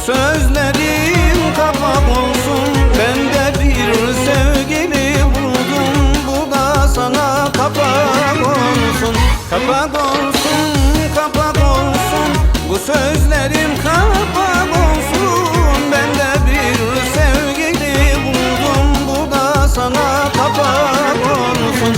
sözlerin kapak olsun. Ben de bir sevgili buldum, bu da sana kapak olsun. Kapak olsun, kapak olsun, bu sözlerin kapak olsun. Ben de bir sevgili buldum, bu da sana kapak olsun.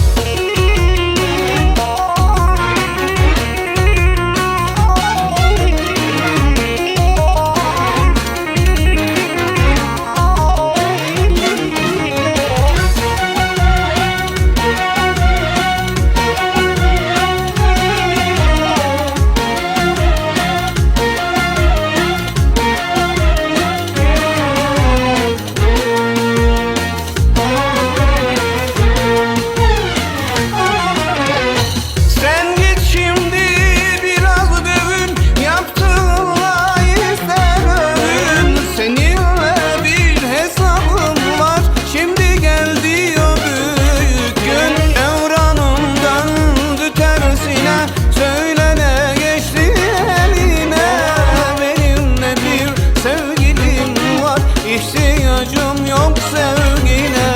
İhtiyacım yok sevgine.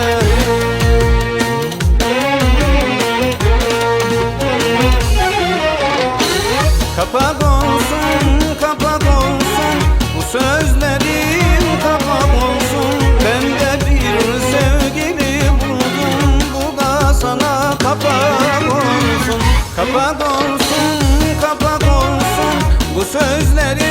Kapak olsun, kapak olsun, bu sözlerin kapak olsun. Ben de bir sevgili buldum, bu da sana kapak olsun. Kapak olsun, kapak olsun, bu sözlerin